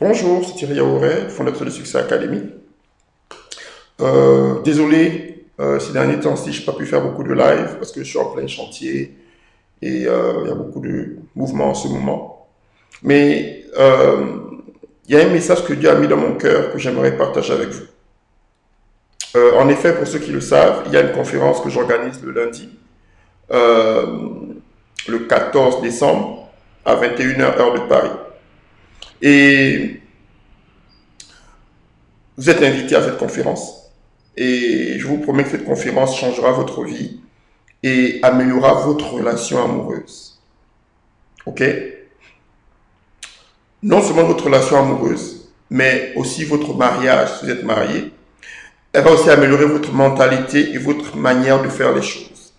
Bonjour, c'est Thierry Yaouret, fondateur de Succès Academy. Désolé, ces derniers temps-ci, je n'ai pas pu faire beaucoup de live parce que je suis en plein chantier et il y a beaucoup de mouvements en ce moment. Mais il y a un message que Dieu a mis dans mon cœur que j'aimerais partager avec vous. En effet, pour ceux qui le savent, il y a une conférence que j'organise le lundi, euh, le 14 décembre, à 21h heure de Paris. Et vous êtes invité à cette conférence. Et je vous promets que cette conférence changera votre vie et améliorera votre relation amoureuse. Ok? Non seulement votre relation amoureuse, mais aussi votre mariage, si vous êtes marié. Elle va aussi améliorer votre mentalité et votre manière de faire les choses.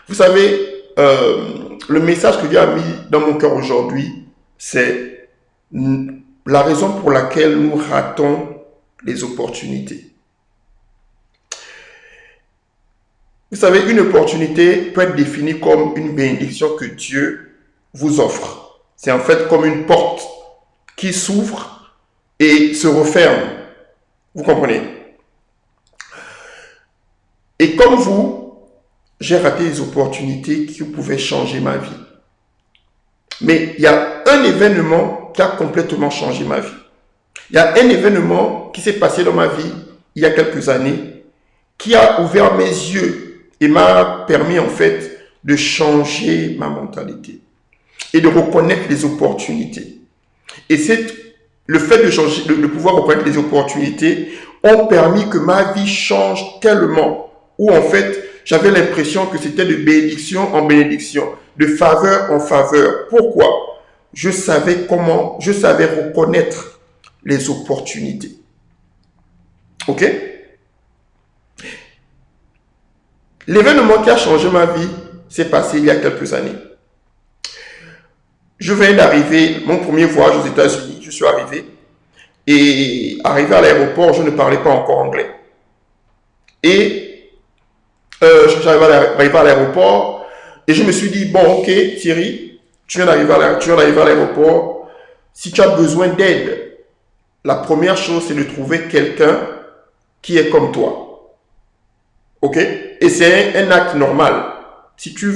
Vous savez, le message que Dieu a mis dans mon cœur aujourd'hui, c'est la raison pour laquelle nous ratons les opportunités. Vous savez, une opportunité peut être définie comme une bénédiction que Dieu vous offre. C'est en fait comme une porte qui s'ouvre et se referme. Vous comprenez? Et comme vous, j'ai raté des opportunités qui pouvaient changer ma vie. Mais il y a un événement qui a complètement changé ma vie. Il y a un événement qui s'est passé dans ma vie il y a quelques années qui a ouvert mes yeux et m'a permis en fait de changer ma mentalité et de reconnaître les opportunités. Et c'est le fait de pouvoir reconnaître les opportunités ont permis que ma vie change tellement, où en fait j'avais l'impression que c'était de bénédiction en bénédiction, de faveur en faveur. Pourquoi? Je savais reconnaître les opportunités. Ok? L'événement qui a changé ma vie s'est passé il y a quelques années. Je viens d'arriver, mon premier voyage aux États-Unis, je suis arrivé. Et arrivé à l'aéroport, je ne parlais pas encore anglais. Et j'arrive à l'aéroport et je me suis dit, bon, ok, Thierry, tu viens d'arriver à l'aéroport. Si tu as besoin d'aide, la première chose, c'est de trouver quelqu'un qui est comme toi. Ok? Et c'est un acte normal. Si tu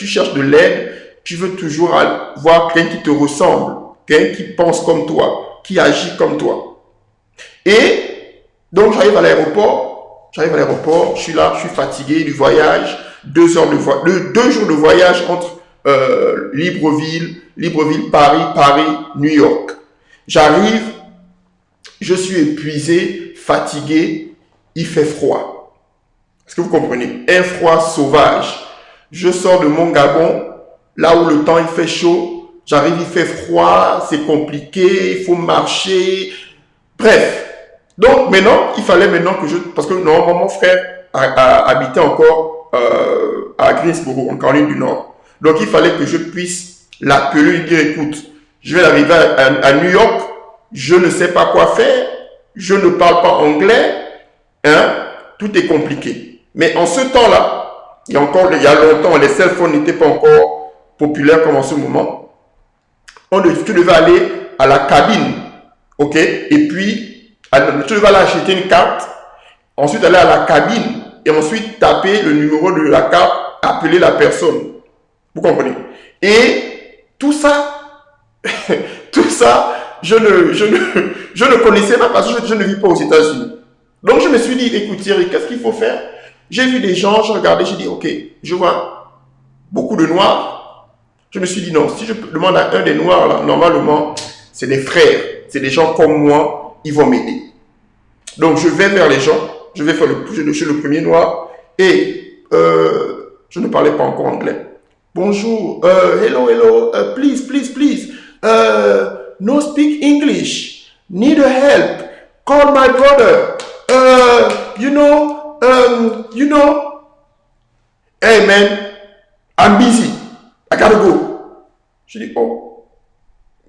cherches de l'aide, tu veux toujours voir quelqu'un qui te ressemble, quelqu'un qui pense comme toi, qui agit comme toi. Et donc j'arrive à l'aéroport, je suis là, je suis fatigué du voyage, 2 jours de voyage entre Libreville, Paris, New York. J'arrive, je suis épuisé, fatigué, il fait froid. Est-ce que vous comprenez? Un froid sauvage. Je sors de mon Gabon, là où le temps il fait chaud, j'arrive, il fait froid, c'est compliqué, il faut marcher. Bref. Donc maintenant, il fallait maintenant que parce que normalement mon frère habitait encore à Greensboro, en Caroline du Nord. Donc il fallait que je puisse l'appeler et lui dire, écoute, je vais arriver à New York, je ne sais pas quoi faire, je ne parle pas anglais, hein, tout est compliqué. Mais en ce temps-là, il y a longtemps, les cell phones n'étaient pas encore populaires comme en ce moment. Tu devais aller à la cabine, ok, et puis tu devais aller acheter une carte, ensuite aller à la cabine et ensuite taper le numéro de la carte, appeler la personne. Vous comprenez? Et tout ça, tout ça, je ne connaissais pas parce que je ne vis pas aux États-Unis. Donc je me suis dit, écoute Thierry, qu'est-ce qu'il faut faire? J'ai vu des gens, je regardais, j'ai dit, ok, je vois beaucoup de noirs. Je me suis dit, non, si je demande à un des noirs, là, normalement, c'est des frères, c'est des gens comme moi, ils vont m'aider. Donc je vais vers les gens, je suis le premier noir, et je ne parlais pas encore anglais. Bonjour, hello, please, no speak English, need a help, call my brother, you know, hey man, I'm busy, I gotta go. Je dis, oh,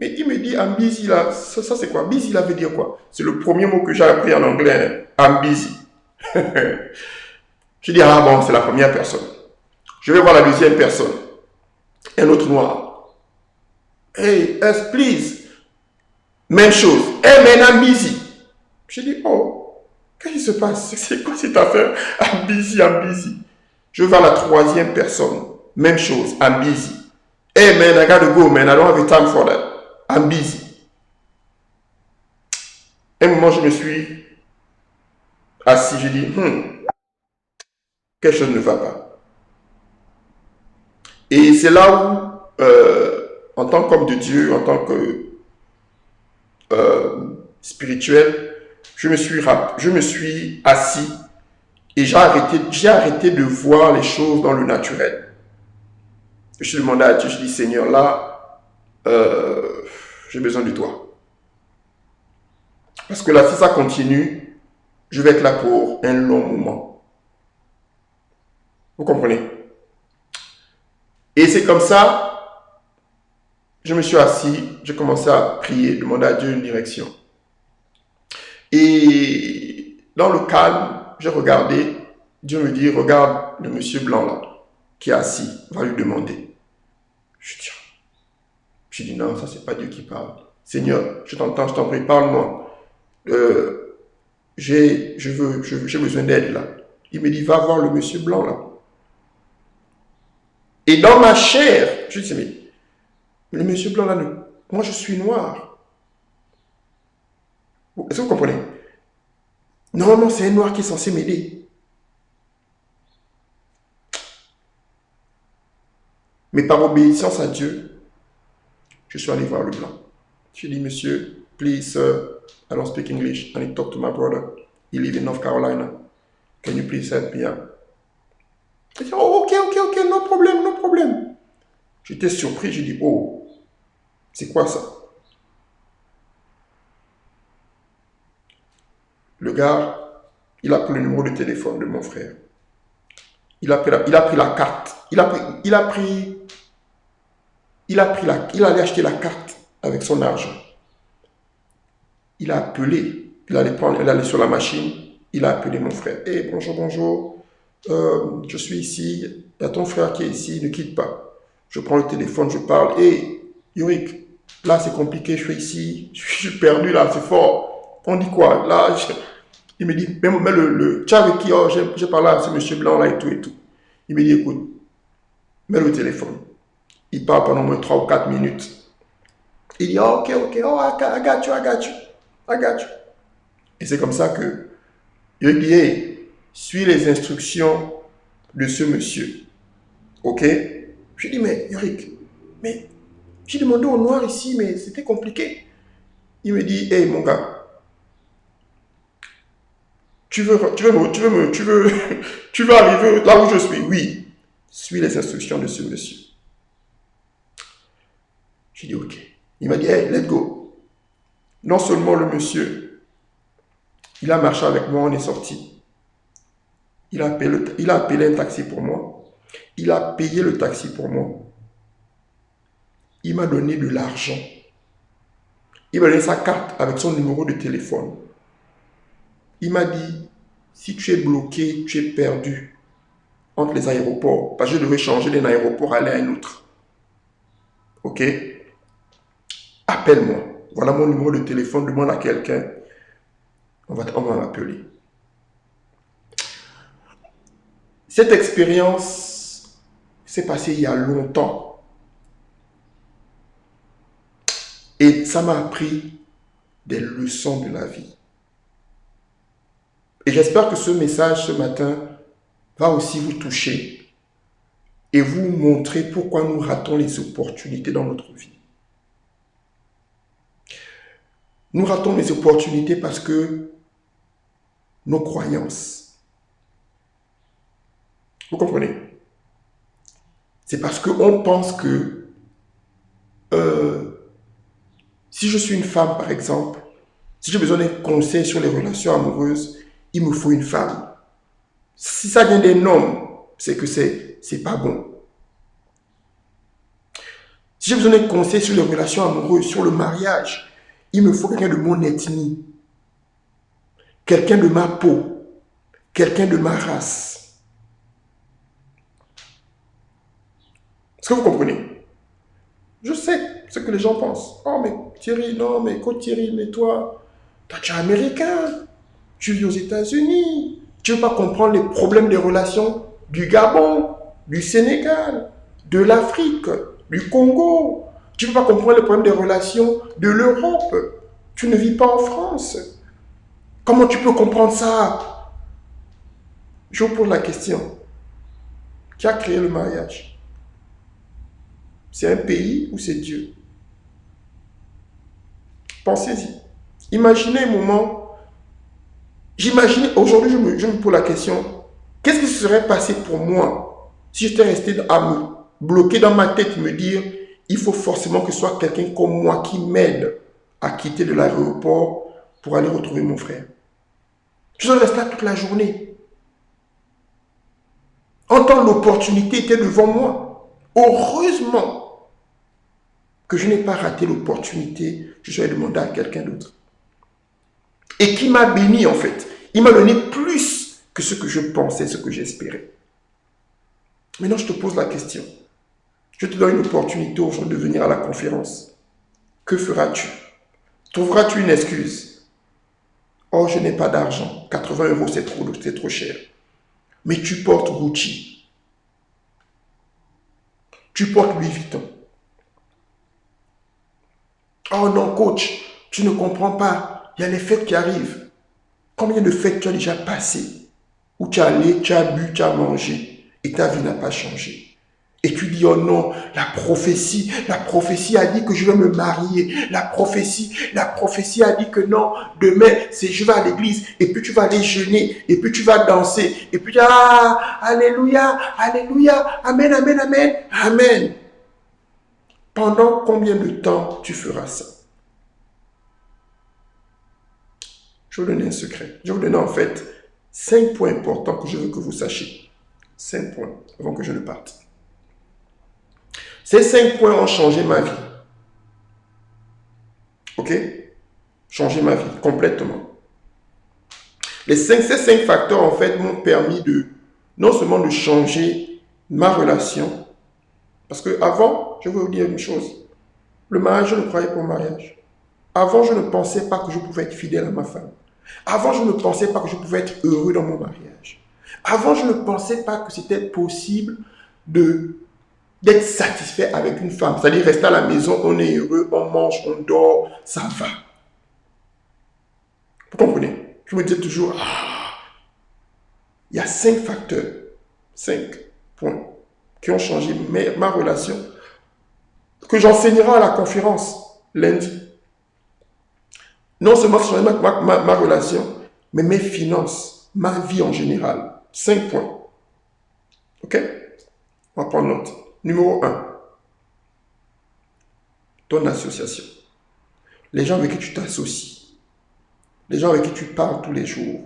mais il me dit I'm busy là, ça c'est quoi? Busy là veut dire quoi? C'est le premier mot que j'ai appris en anglais, I'm busy. Je dis, ah bon, c'est la première personne. Je vais voir la deuxième personne. Un autre noir. Hey, please, Même chose. Hey man, I'm busy. J'ai dit, oh, qu'est-ce qui se passe? C'est quoi cette affaire? I'm busy, I'm busy. Je vais à la troisième personne. Même chose, I'm busy. Hey man, I gotta go, man. I don't have time for that. I'm busy. Un moment, je me suis assis, j'ai dit, quelque chose ne va pas. Et c'est là où, en tant qu'homme de Dieu, en tant que spirituel, je me suis assis et j'ai arrêté de voir les choses dans le naturel. Je me suis demandé à Dieu, je dis, Seigneur, là, j'ai besoin de toi. Parce que là, si ça continue, je vais être là pour un long moment. Vous comprenez? Et c'est comme ça, je me suis assis, j'ai commencé à prier, demander à Dieu une direction. Et dans le calme, j'ai regardé, Dieu me dit, regarde le monsieur blanc là, qui est assis, va lui demander. Je dis non, ça c'est pas Dieu qui parle. Seigneur, je t'entends, je t'en prie, parle-moi. J'ai besoin d'aide là. Il me dit, va voir le monsieur blanc là. Et dans ma chair, je dis, mais le monsieur blanc là, moi je suis noir. Est-ce que vous comprenez? Normalement, c'est un noir qui est censé m'aider. Mais par obéissance à Dieu, je suis allé voir le blanc. Je dis, monsieur, please, sir, I don't speak English. I need to talk to my brother. He lives in North Carolina. Can you please help me out? Il dit, oh, ok, no problème, no problème. J'étais surpris, j'ai dit, oh, c'est quoi ça? Le gars, il a pris le numéro de téléphone de mon frère. Il a pris la carte. Il allait acheter la carte avec son argent. Il a appelé, il allait sur la machine, il a appelé mon frère. Hey, bonjour, je suis ici, il y a ton frère qui est ici, ne quitte pas. Je prends le téléphone, je parle. Hey, Yorick, là c'est compliqué, je suis ici, je suis perdu là, c'est fort. On dit quoi? Là, il me dit, mais tu as avec qui? Oh, j'ai parlé à ce monsieur blanc là et tout et tout. Il me dit, écoute, mets le téléphone. Il parle pendant au moins 3 ou 4 minutes. Il dit, oh, ok, oh, I got you. Et c'est comme ça que il dit, hey, suis les instructions de ce monsieur. Ok? Je dis, mais Yorick, mais j'ai demandé au noir ici, mais c'était compliqué. Il me dit, hey mon gars, tu veux arriver là où je suis? Oui. Suis les instructions de ce monsieur. J'ai dit, ok. Il m'a dit, hey, let's go. Non seulement le monsieur, il a marché avec moi, on est sorti. Il a appelé un taxi pour moi. Il a payé le taxi pour moi. Il m'a donné de l'argent. Il m'a donné sa carte avec son numéro de téléphone. Il m'a dit, si tu es bloqué, tu es perdu entre les aéroports, parce que je devais changer d'un aéroport aller à un autre. Ok? Appelle-moi. Voilà mon numéro de téléphone, demande à quelqu'un. On va m'appeler. Cette expérience s'est passée il y a longtemps. Et ça m'a appris des leçons de la vie. Et j'espère que ce message ce matin va aussi vous toucher et vous montrer pourquoi nous ratons les opportunités dans notre vie. Nous ratons les opportunités parce que nos croyances. Vous comprenez? C'est parce qu'on pense que si je suis une femme, par exemple, si j'ai besoin d'un conseil sur les relations amoureuses, il me faut une femme. Si ça vient d'un homme, c'est que c'est pas bon. Si j'ai besoin d'un conseil sur les relations amoureuses, sur le mariage, il me faut quelqu'un de mon ethnie, quelqu'un de ma peau, quelqu'un de ma race. Est-ce que vous comprenez? Je sais, Ce que les gens pensent. Oh, mais Thierry, non, mais écoute Thierry, mais toi, tu es américain. Tu vis aux États-Unis. Tu ne veux pas comprendre les problèmes des relations du Gabon, du Sénégal, de l'Afrique, du Congo. Tu ne veux pas comprendre les problèmes des relations de l'Europe. Tu ne vis pas en France. Comment tu peux comprendre ça? Je vous pose la question. Qui a créé le mariage? C'est un pays ou c'est Dieu? Pensez-y. Imaginez un moment. J'imagine, aujourd'hui, je me pose la question. Qu'est-ce qui se serait passé pour moi si j'étais resté à me bloquer dans ma tête, me dire, il faut forcément que ce soit quelqu'un comme moi qui m'aide à quitter de l'aéroport pour aller retrouver mon frère. Je serais resté là toute la journée. En tant que l'opportunité était devant moi. Heureusement que je n'ai pas raté l'opportunité, je suis allé demander à quelqu'un d'autre. Et qui m'a béni en fait. Il m'a donné plus que ce que je pensais, ce que j'espérais. Maintenant, je te pose la question. Je te donne une opportunité aujourd'hui de venir à la conférence. Que feras-tu? Trouveras-tu une excuse? Oh, je n'ai pas d'argent. 80 euros, c'est trop cher. Mais tu portes Gucci. Tu portes Louis Vuitton. Oh non, coach, tu ne comprends pas. Il y a les fêtes qui arrivent. Combien de fêtes tu as déjà passées? Où tu es allé, tu as bu, tu as mangé. Et ta vie n'a pas changé. Et tu dis, oh non, la prophétie a dit que je vais me marier. La prophétie a dit que non, demain, je vais à l'église. Et puis tu vas aller jeûner. Et puis tu vas danser. Et puis, alléluia, alléluia, amen, amen, amen, amen. Pendant combien de temps tu feras ça? Je vais vous donner un secret. Je vais vous donner en fait 5 points importants que je veux que vous sachiez. 5 points avant que je ne parte. Ces 5 points ont changé ma vie. Ok? Changé ma vie complètement. Ces 5 facteurs en fait m'ont permis de non seulement de changer ma relation, parce que avant, je vais vous dire une chose, le mariage, je ne croyais pas au mariage. Avant, je ne pensais pas que je pouvais être fidèle à ma femme. Avant, je ne pensais pas que je pouvais être heureux dans mon mariage. Avant, je ne pensais pas que c'était possible d'être satisfait avec une femme. C'est-à-dire rester à la maison, on est heureux, on mange, on dort, ça va. Vous comprenez? Je me disais toujours, il y a 5 facteurs, 5 points qui ont changé ma relation, que j'enseignerai à la conférence lundi. Non seulement changer ma relation, mais mes finances, ma vie en général. 5 points. Ok? On va prendre note. Numéro 1. Ton association. Les gens avec qui tu t'associes, les gens avec qui tu parles tous les jours,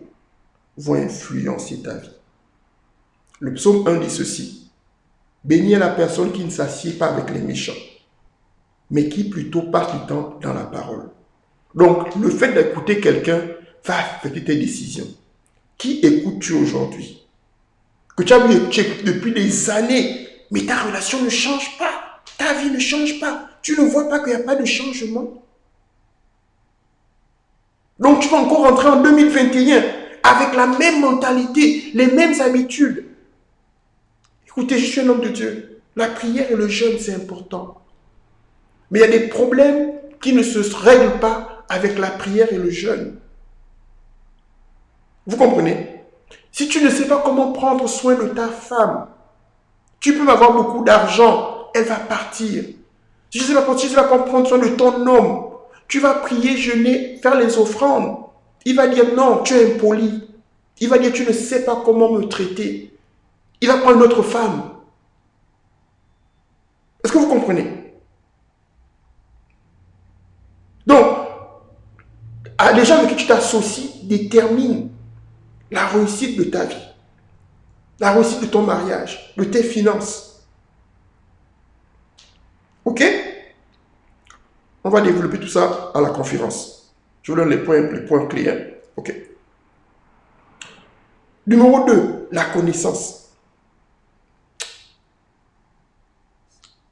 vont influencer ta vie. Le psaume 1 dit ceci. Béni est la personne qui ne s'assied pas avec les méchants, mais qui plutôt passe du temps dans la parole. Donc, le fait d'écouter quelqu'un va affecter tes décisions. Qui écoutes-tu aujourd'hui? Que tu as écouté depuis des années, mais ta relation ne change pas. Ta vie ne change pas. Tu ne vois pas qu'il n'y a pas de changement. Donc, tu vas encore rentrer en 2021 avec la même mentalité, les mêmes habitudes. Écoutez, je suis un homme de Dieu. La prière et le jeûne, c'est important. Mais il y a des problèmes qui ne se règlent pas avec la prière et le jeûne. Vous comprenez? Si tu ne sais pas comment prendre soin de ta femme, tu peux avoir beaucoup d'argent, elle va partir. Si tu ne sais pas comment prendre soin de ton homme, tu vas prier, jeûner, faire les offrandes. Il va dire non, tu es impoli. Il va dire tu ne sais pas comment me traiter. Il va prendre une autre femme. Est-ce que vous comprenez? Donc, les gens avec qui tu t'associes déterminent la réussite de ta vie, la réussite de ton mariage, de tes finances. Ok? On va développer tout ça à la conférence. Je vous donne les points clés. Hein? Ok. Numéro 2, la connaissance.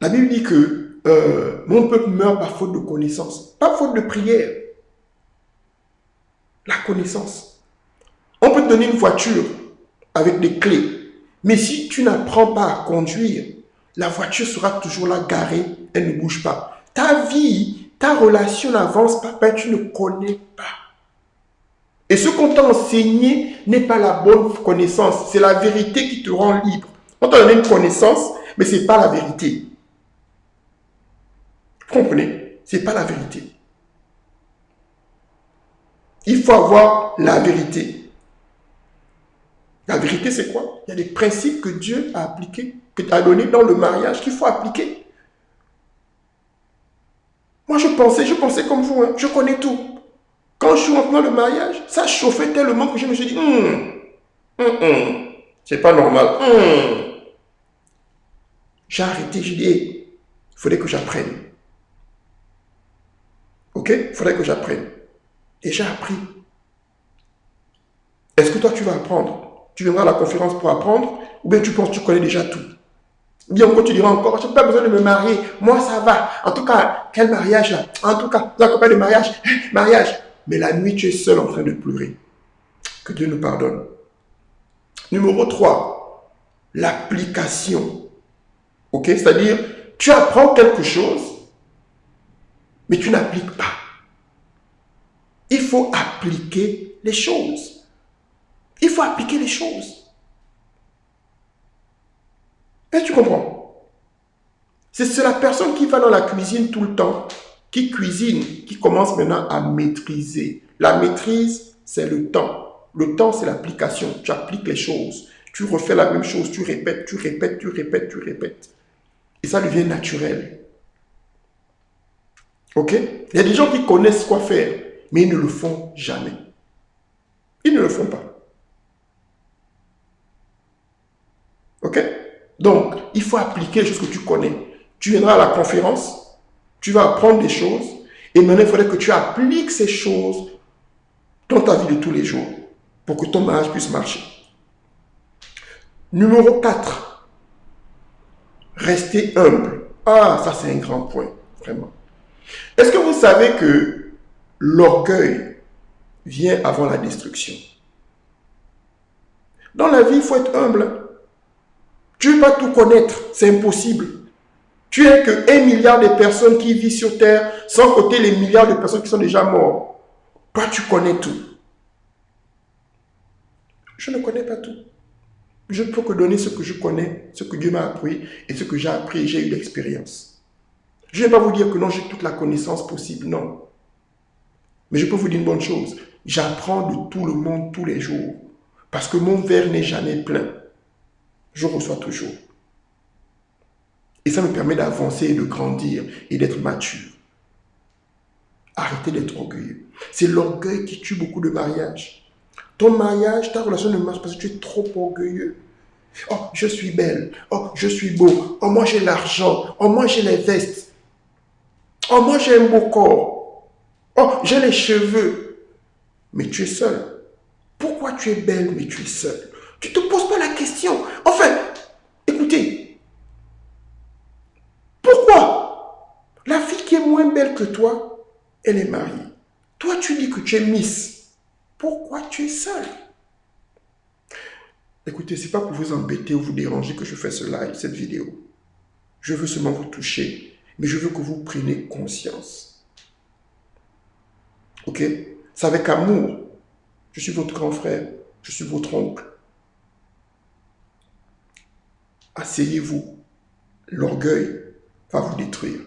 La Bible dit que mon peuple meurt par faute de connaissance, pas faute de prière. La connaissance. On peut te donner une voiture avec des clés, mais si tu n'apprends pas à conduire, la voiture sera toujours là garée, elle ne bouge pas. Ta vie, ta relation n'avance pas, parce que tu ne connais pas. Et ce qu'on t'a enseigné n'est pas la bonne connaissance, c'est la vérité qui te rend libre. On t'a donné une connaissance, mais ce n'est pas la vérité. Vous comprenez? Ce n'est pas la vérité. Il faut avoir la vérité. La vérité, c'est quoi? Il y a des principes que Dieu a appliqués, que tu as donnés dans le mariage qu'il faut appliquer. Moi, je pensais comme vous, hein, je connais tout. Quand je suis rentré dans le mariage, ça chauffait tellement que je me suis dit, c'est pas normal. J'ai arrêté, j'ai dit, hey, il faudrait que j'apprenne. Ok? Il faudrait que j'apprenne. Et j'ai appris. Est-ce que toi, tu vas apprendre? Tu viendras à la conférence pour apprendre? Ou bien tu penses que tu connais déjà tout? Ou bien encore, tu diras encore, je n'ai pas besoin de me marier. Moi, ça va. En tout cas, quel mariage là? En tout cas, la campagne de mariage, mariage. Mais la nuit, tu es seul en train de pleurer. Que Dieu nous pardonne. Numéro 3, l'application. Ok? C'est-à-dire, tu apprends quelque chose, mais tu n'appliques pas. Il faut appliquer les choses. Il faut appliquer les choses. Est-ce que tu comprends? C'est la personne qui va dans la cuisine tout le temps, qui cuisine, qui commence maintenant à maîtriser. La maîtrise, c'est le temps. Le temps, c'est l'application. Tu appliques les choses. Tu refais la même chose. Tu répètes, tu répètes, tu répètes, tu répètes. Et ça devient naturel. Ok? Il y a des gens qui connaissent quoi faire, mais ils ne le font jamais. Ils ne le font pas. Ok? Donc, il faut appliquer les choses que tu connais. Tu viendras à la conférence, tu vas apprendre des choses, et maintenant, il faudrait que tu appliques ces choses dans ta vie de tous les jours pour que ton mariage puisse marcher. Numéro 4, rester humble. Ah, ça c'est un grand point, vraiment. Est-ce que vous savez que l'orgueil vient avant la destruction? Dans la vie, il faut être humble. Tu ne veux pas tout connaître, c'est impossible. Tu n'es que 1 milliard de personnes qui vivent sur Terre, sans compter les milliards de personnes qui sont déjà mortes. Toi, tu connais tout. Je ne connais pas tout. Je ne peux que donner ce que je connais, ce que Dieu m'a appris et ce que j'ai appris et j'ai eu d'expérience. Je ne vais pas vous dire que non, j'ai toute la connaissance possible, non. Mais je peux vous dire une bonne chose. J'apprends de tout le monde tous les jours. Parce que mon verre n'est jamais plein. Je reçois toujours. Et ça me permet d'avancer et de grandir et d'être mature. Arrêtez d'être orgueilleux. C'est l'orgueil qui tue beaucoup de mariages. Ton mariage, ta relation ne marche parce que tu es trop orgueilleux. Oh, je suis belle. Oh, je suis beau. Oh, moi j'ai l'argent. Oh, moi j'ai les vestes. Oh, moi j'ai un beau corps. Oh, j'ai les cheveux. Mais tu es seul. Pourquoi tu es belle mais tu es seule? Tu ne te poses pas la question. Enfin, écoutez. Pourquoi la fille qui est moins belle que toi, elle est mariée? Toi, tu dis que tu es Miss. Pourquoi tu es seule? Écoutez, ce n'est pas pour vous embêter ou vous déranger que je fais ce live, cette vidéo. Je veux seulement vous toucher, mais je veux que vous preniez conscience. Ok? C'est avec amour. Je suis votre grand frère, je suis votre oncle. Asseyez-vous. L'orgueil va vous détruire.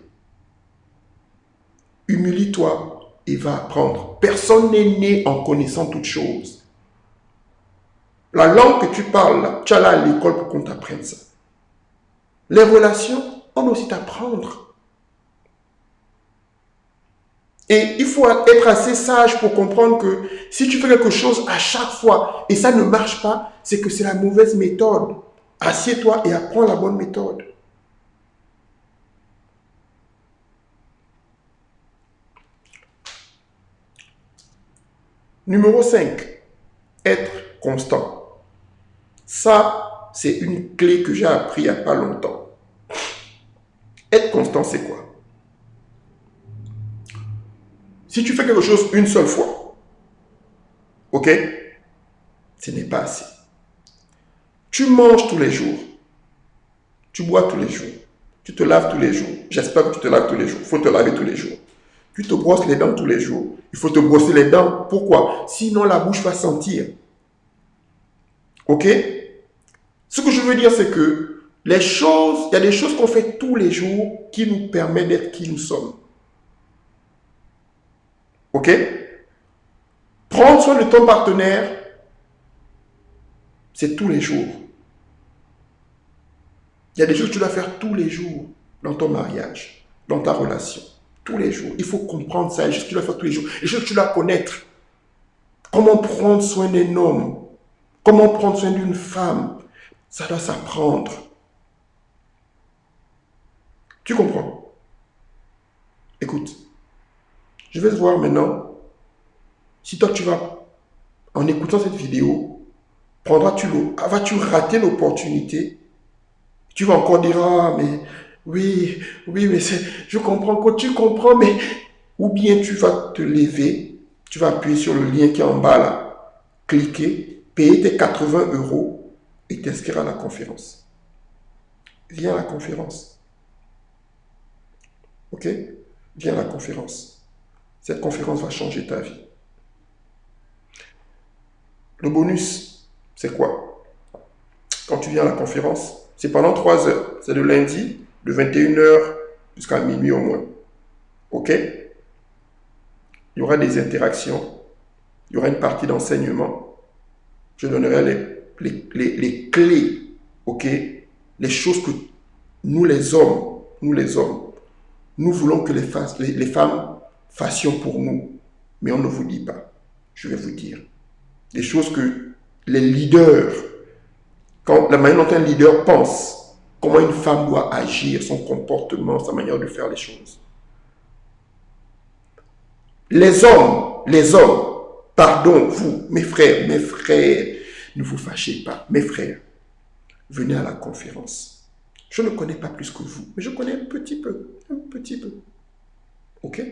Humilie-toi et va apprendre. Personne n'est né en connaissant toutes choses. La langue que tu parles, tu as là à l'école pour qu'on t'apprenne ça. Les relations, on doit aussi t'apprendre. Et il faut être assez sage pour comprendre que si tu fais quelque chose à chaque fois et ça ne marche pas, c'est que c'est la mauvaise méthode. Assieds-toi et apprends la bonne méthode. Numéro 5, être constant. Ça, c'est une clé que j'ai appris il n'y a pas longtemps. Être constant, c'est quoi? Si tu fais quelque chose une seule fois, ok, ce n'est pas assez. Tu manges tous les jours. Tu bois tous les jours. Tu te laves tous les jours. J'espère que tu te laves tous les jours. Il faut te laver tous les jours. Tu te brosses les dents tous les jours. Il faut te brosser les dents. Pourquoi? Sinon, la bouche va sentir. Ok? Ce que je veux dire, c'est que il y a des choses qu'on fait tous les jours qui nous permettent d'être qui nous sommes. Ok? Prendre soin de ton partenaire, c'est tous les jours. Il y a des choses que tu dois faire tous les jours dans ton mariage, dans ta relation. Tous les jours. Il faut comprendre ça. Il y a des choses que tu dois faire tous les jours. Les choses que tu dois connaître. Comment prendre soin d'un homme. Comment prendre soin d'une femme. Ça doit s'apprendre. Tu comprends? Écoute. Je vais te voir maintenant. Si toi tu vas, en écoutant cette vidéo, vas-tu rater l'opportunité? Tu vas encore dire, ah, mais oui, mais je comprends que tu comprends, mais... Ou bien tu vas te lever, tu vas appuyer sur le lien qui est en bas là, cliquer, payer tes 80 € et t'inscrire à la conférence. Viens à la conférence. Ok? Viens à la conférence. Cette conférence va changer ta vie. Le bonus, c'est quoi? Quand tu viens à la conférence, c'est pendant 3 heures. C'est de lundi, de 21 h jusqu'à minuit au moins. Ok? Il y aura des interactions. Il y aura une partie d'enseignement. Je donnerai les clés, ok? Les choses que nous les hommes, nous voulons que les femmes fassions pour nous. Mais on ne vous dit pas. Je vais vous dire. Des choses que les leaders, la manière dont un leader pense, comment une femme doit agir, son comportement, sa manière de faire les choses. Les hommes, pardon, vous, mes frères, ne vous fâchez pas, mes frères, venez à la conférence. Je ne connais pas plus que vous, mais je connais un petit peu. Ok?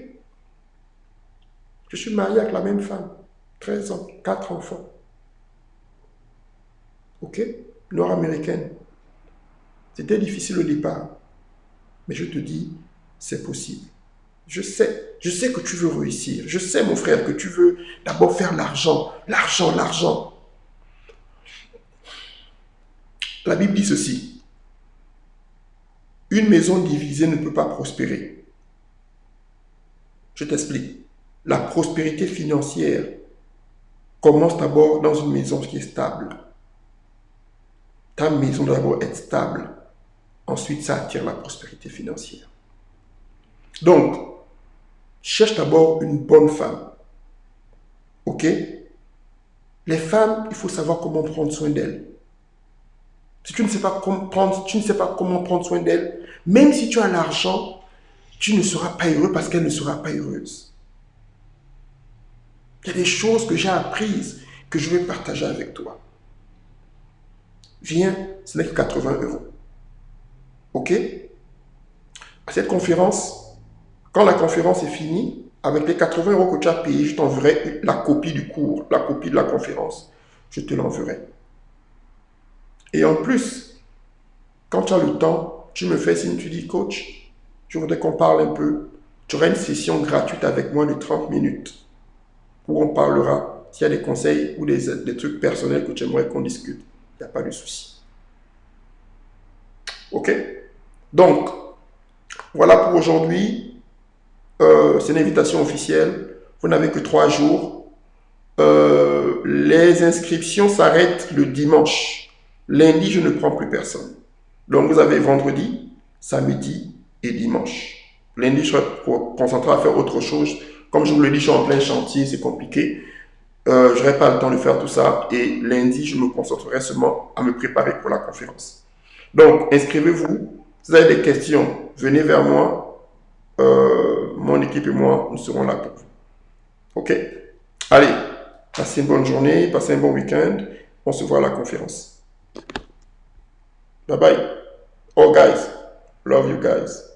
Je suis marié avec la même femme, 13 ans, 4 enfants. Ok? Nord-américaine. C'était difficile au départ, mais je te dis, c'est possible. Je sais que tu veux réussir. Je sais, mon frère, que tu veux d'abord faire l'argent. L'argent. La Bible dit ceci. Une maison divisée ne peut pas prospérer. Je t'explique. La prospérité financière commence d'abord dans une maison qui est stable. Ta maison doit d'abord être stable. Ensuite, ça attire la prospérité financière. Donc, cherche d'abord une bonne femme. Ok? Les femmes, il faut savoir comment prendre soin d'elles. Si tu ne sais pas comment prendre soin d'elles, même si tu as l'argent, tu ne seras pas heureux parce qu'elle ne sera pas heureuse. Il y a des choses que j'ai apprises que je vais partager avec toi. Viens, ce n'est que 80 €. Ok? À cette conférence, quand la conférence est finie, avec les 80 € que tu as payés, je t'enverrai la copie du cours, la copie de la conférence. Je te l'enverrai. Et en plus, quand tu as le temps, tu me fais signe, tu dis, coach, je voudrais qu'on parle un peu. Tu auras une session gratuite avec moi de 30 minutes où on parlera s'il y a des conseils ou des trucs personnels que tu aimerais qu'on discute. Il n'y a pas de souci. Ok? Donc, voilà pour aujourd'hui. C'est une invitation officielle. Vous n'avez que 3 jours. Les inscriptions s'arrêtent le dimanche. Lundi, je ne prends plus personne. Donc, vous avez vendredi, samedi et dimanche. Lundi, je serai concentré à faire autre chose. Comme je vous l'ai dit, je suis en plein chantier, c'est compliqué. Je n'aurai pas le temps de faire tout ça. Et lundi, je me concentrerai seulement à me préparer pour la conférence. Donc, inscrivez-vous. Si vous avez des questions, venez vers moi. Mon équipe et moi, nous serons là pour vous. Ok? Allez, passez une bonne journée, passez un bon week-end. On se voit à la conférence. Bye bye. Oh guys, love you guys.